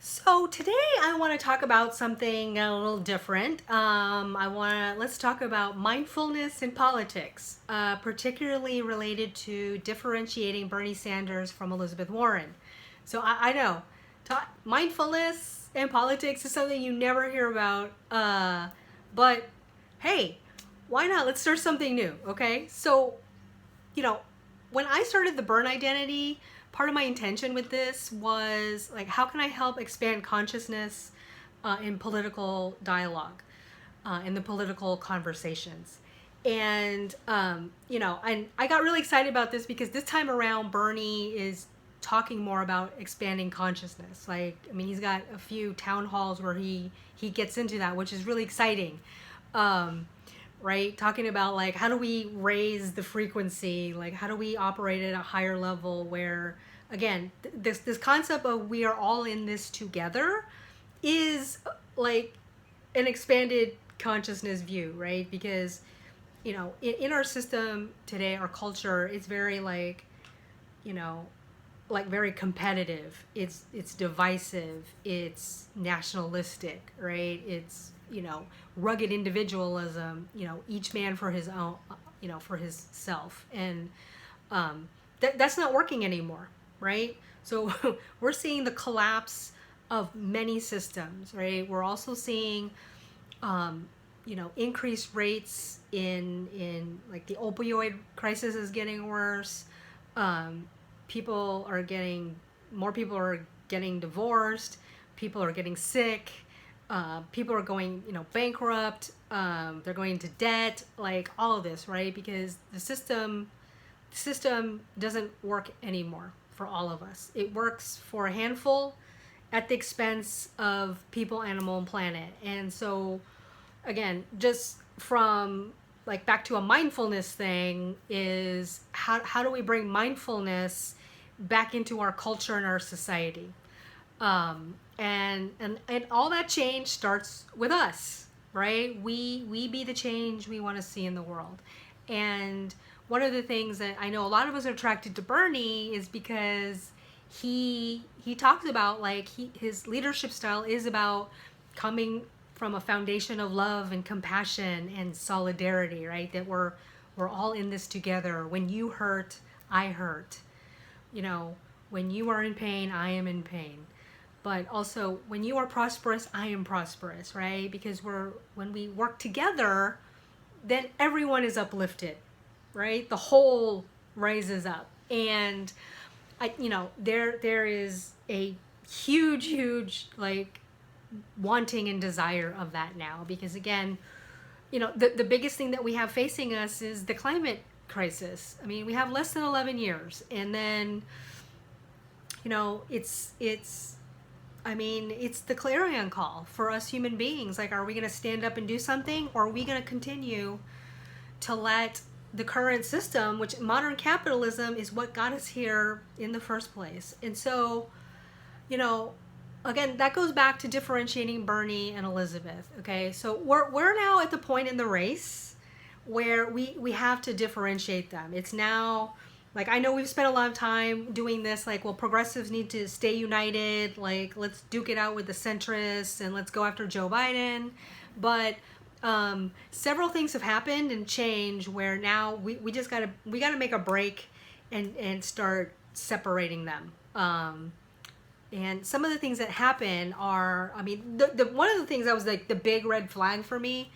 So today I want to talk about something a little different. Let's talk about mindfulness in politics, particularly related to differentiating Bernie Sanders from Elizabeth Warren. So I know mindfulness in politics is something you never hear about, but hey, why not? Let's start something new, okay? So you know, when I started the Bern Identity, part of my intention with this was like, how can I help expand consciousness in political dialogue, in the political conversations? And I got really excited about this because this time around, Bernie is talking more about expanding consciousness. Like, I mean, he's got a few town halls where he gets into that, which is really exciting. Um, right? Talking about like how do we raise the frequency, like how do we operate at a higher level where again this concept of we are all in this together is like an expanded consciousness view, right? Because in our system today, our culture, it's very like you know very competitive. It's divisive. It's nationalistic, right? It's rugged individualism. Each man for his own, for his self, and that's not working anymore, right? So we're seeing the collapse of many systems, right? We're also seeing increased rates in like the opioid crisis is getting worse. Um, people are getting more people are getting divorced. People are getting sick. People are going bankrupt. They're going into debt. Like all of this, right? Because the system doesn't work anymore for all of us. It works for a handful at the expense of people, animal, and planet. And so again, just from like back to a mindfulness thing is how do we bring mindfulness back into our culture and our society? And all that change starts with us, right? We be the change we want to see in the world. And one of the things that I know a lot of us are attracted to Bernie is because he talks about like his leadership style is about coming from a foundation of love and compassion and solidarity, right? That we're all in this together. When you hurt, I hurt. When you are in pain, I am in pain. But also when you are prosperous, I am prosperous, right? Because when we work together, then everyone is uplifted, right? The whole rises up. And there is a huge like wanting and desire of that now, because again, the biggest thing that we have facing us is the climate crisis. I mean, we have less than 11 years, and then it's the clarion call for us human beings. Like, are we going to stand up and do something, or are we going to continue to let the current system, which modern capitalism is what got us here in the first place? And so, again, that goes back to differentiating Bernie and Elizabeth. Okay, so we're now at the point in the race where we have to differentiate them. It's now like, I know we've spent a lot of time doing this, like, well, progressives need to stay united, like, let's duke it out with the centrists and let's go after Joe Biden. But several things have happened and changed where now we gotta make a break and start separating them. And some of the things that happen are, I mean, the one of the things that was like the big red flag for me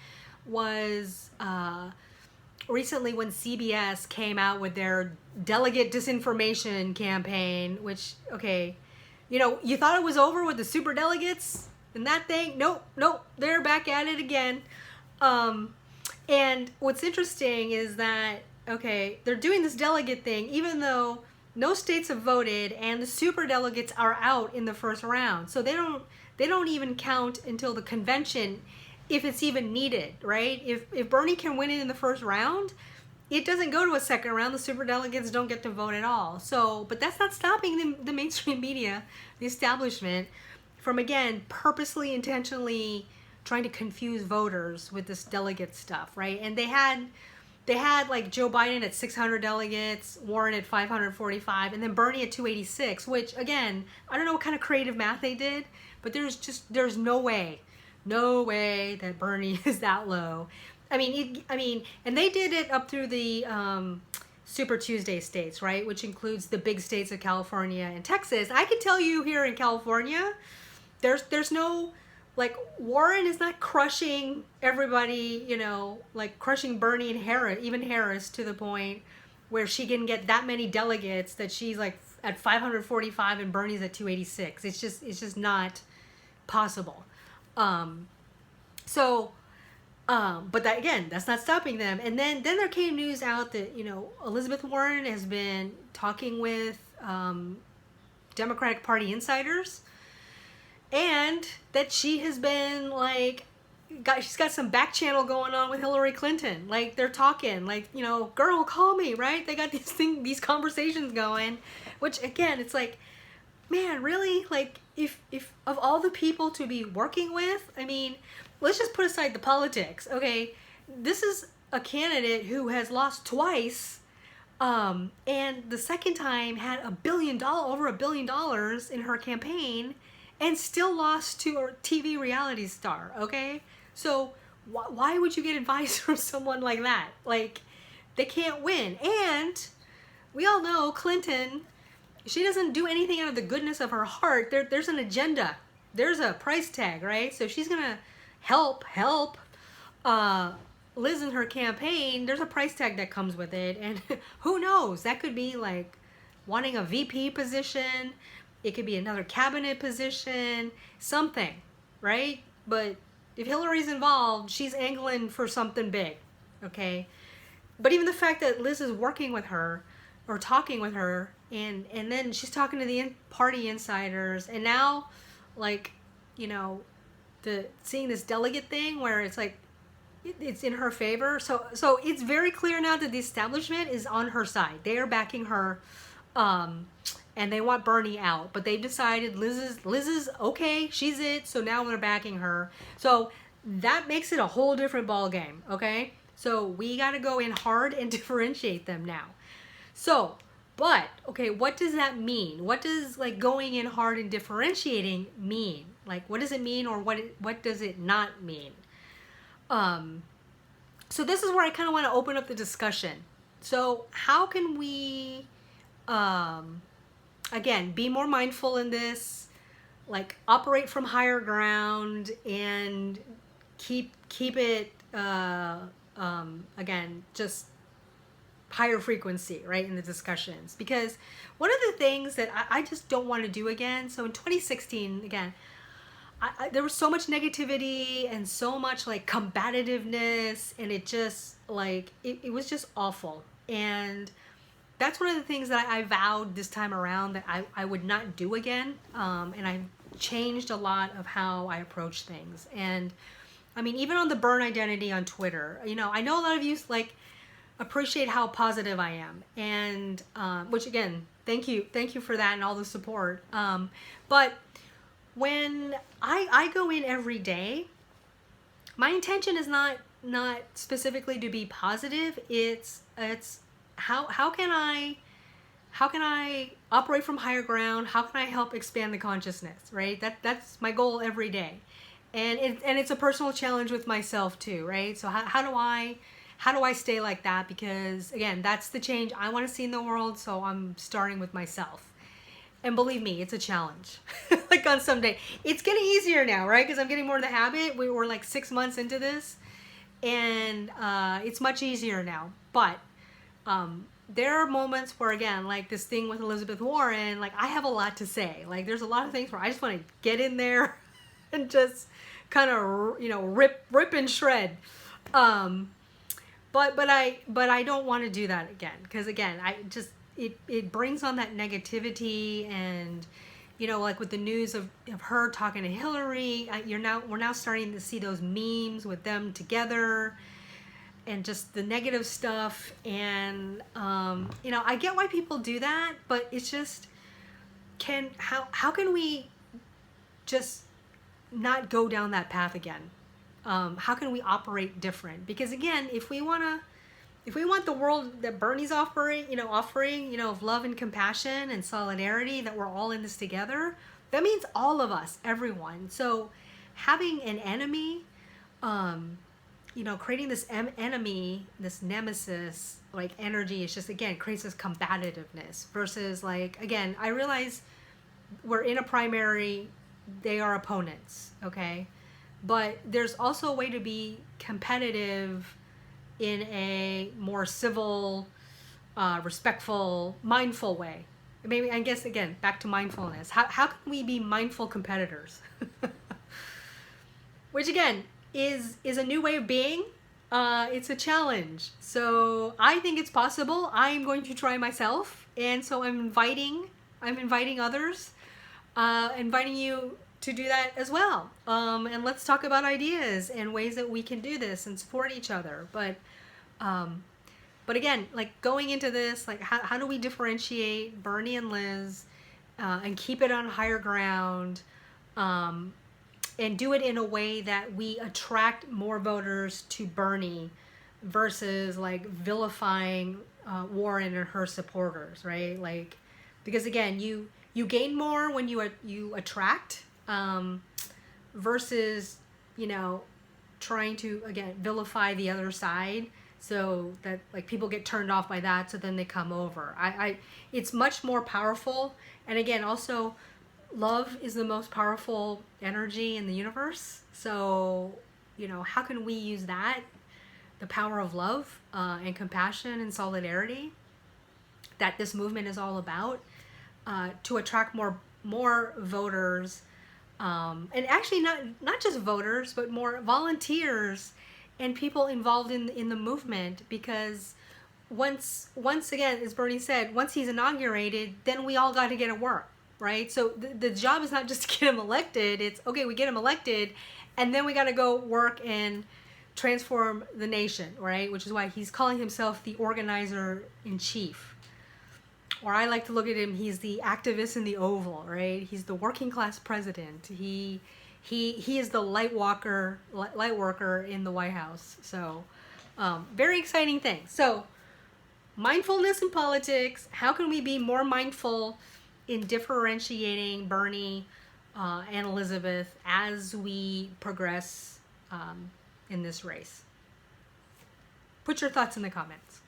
was recently when CBS came out with their delegate disinformation campaign, which, okay, you thought it was over with the super delegates and that thing. Nope, they're back at it again. And what's interesting is that, okay, they're doing this delegate thing, even though no states have voted and the super delegates are out in the first round. So they don't even count until the convention, if it's even needed, right? If Bernie can win it in the first round, it doesn't go to a second round. The super delegates don't get to vote at all. So, but that's not stopping the mainstream media, the establishment, from, again, purposely, intentionally trying to confuse voters with this delegate stuff, right? And they had like Joe Biden at 600 delegates, Warren at 545, and then Bernie at 286, which, again, I don't know what kind of creative math they did, but there's no way that Bernie is that low. And they did it up through the Super Tuesday states, right? Which includes the big states of California and Texas. I can tell you here in California, there's no, like, Warren is not crushing everybody, like crushing Bernie and Harris, even Harris, to the point where she can get that many delegates that she's like at 545 and Bernie's at 286. It's just not possible. But that, again, that's not stopping them. And then there came news out that, Elizabeth Warren has been talking with Democratic Party insiders, and that she has been like, she's got some back channel going on with Hillary Clinton. Like, they're talking, like, girl, call me, right? They got these conversations going, which, again, it's like, man, really? Like, if of all the people to be working with, let's just put aside the politics, okay? This is a candidate who has lost twice, and the second time had over $1 billion in her campaign, and still lost to a TV reality star, okay? So why would you get advice from someone like that? Like, they can't win. And we all know Clinton, she doesn't do anything out of the goodness of her heart. There's an agenda. There's a price tag, right? So she's going to help Liz in her campaign. There's a price tag that comes with it. And who knows? That could be like wanting a VP position. It could be another cabinet position, something, right? But if Hillary's involved, she's angling for something big, okay? But even the fact that Liz is working with her or talking with her, and then she's talking to the party insiders, and now, like, seeing this delegate thing where it's like, it's in her favor. So it's very clear now that the establishment is on her side. They are backing her, and they want Bernie out, but they've decided Liz is okay, she's it, so now they're backing her. So that makes it a whole different ball game, okay? So we got to go in hard and differentiate them now. So, but, okay, what does that mean? What does, like, going in hard and differentiating mean? Like, what does it mean, or what does it not mean? So this is where I kind of want to open up the discussion. So how can we, again, be more mindful in this, like, operate from higher ground and keep it, again, just higher frequency, right, in the discussions? Because one of the things that I just don't want to do again, so in 2016, again, there was so much negativity and so much, like, combativeness, and it just, like, it was just awful. And that's one of the things that I vowed this time around that I would not do again. And I've changed a lot of how I approach things. And even on the Bern Identity on Twitter, I know a lot of you, like, appreciate how positive I am. And, which, again, thank you for that and all the support. But when I go in every day, my intention is not specifically to be positive. It's how can I operate from higher ground? How can I help expand the consciousness, right? That's my goal every day. And it's a personal challenge with myself too, right? So how do I stay like that? Because, again, that's the change I want to see in the world. So I'm starting with myself. And believe me, it's a challenge. Like, on some day, it's getting easier now, right? Because I'm getting more in the habit. We're like 6 months into this, and it's much easier now. But there are moments where, again, like this thing with Elizabeth Warren, like, I have a lot to say. Like, there's a lot of things where I just want to get in there and just kind of, rip and shred. But I don't want to do that again, because, again, it brings on that negativity. And, like with the news of her talking to Hillary, we're now starting to see those memes with them together, and just the negative stuff. And I get why people do that, but it's just, how can we just not go down that path again? How can we operate different? Because, again, if we want the world that Bernie's offering, of love and compassion and solidarity, that we're all in this together, That means all of us, everyone. So having an enemy, creating this enemy, this nemesis, like energy, is just, again, creates this combativeness versus, like, again, I realize we're in a primary, they are opponents, okay? But there's also a way to be competitive in a more civil, respectful, mindful way. Maybe, I guess, again, back to mindfulness. How can we be mindful competitors? Which, again, is a new way of being. It's a challenge. So I think it's possible. I'm going to try myself. And so I'm inviting others, inviting you to do that as well. And let's talk about ideas and ways that we can do this and support each other. But again, like, going into this, like, how do we differentiate Bernie and Liz, and keep it on higher ground, and do it in a way that we attract more voters to Bernie versus, like, vilifying Warren and her supporters, right? Like, because, again, you gain more when you attract, versus, trying to, again, vilify the other side, so that, like, people get turned off by that, so then they come over. It's much more powerful. And again, also, love is the most powerful energy in the universe. So, how can we use that, the power of love, and compassion and solidarity that this movement is all about, to attract more voters, and actually not just voters, but more volunteers and people involved in the movement. Because once again, as Bernie said, once he's inaugurated, then we all got to get to work, right? So the job is not just to get him elected. It's, okay, we get him elected, and then we got to go work and transform the nation, right? Which is why he's calling himself the organizer in chief. Or I like to look at him, he's the activist in the Oval, right? He's the working class president. He is the light worker in the White House. So, very exciting thing. So, mindfulness in politics. How can we be more mindful in differentiating Bernie, and Elizabeth as we progress, in this race? Put your thoughts in the comments.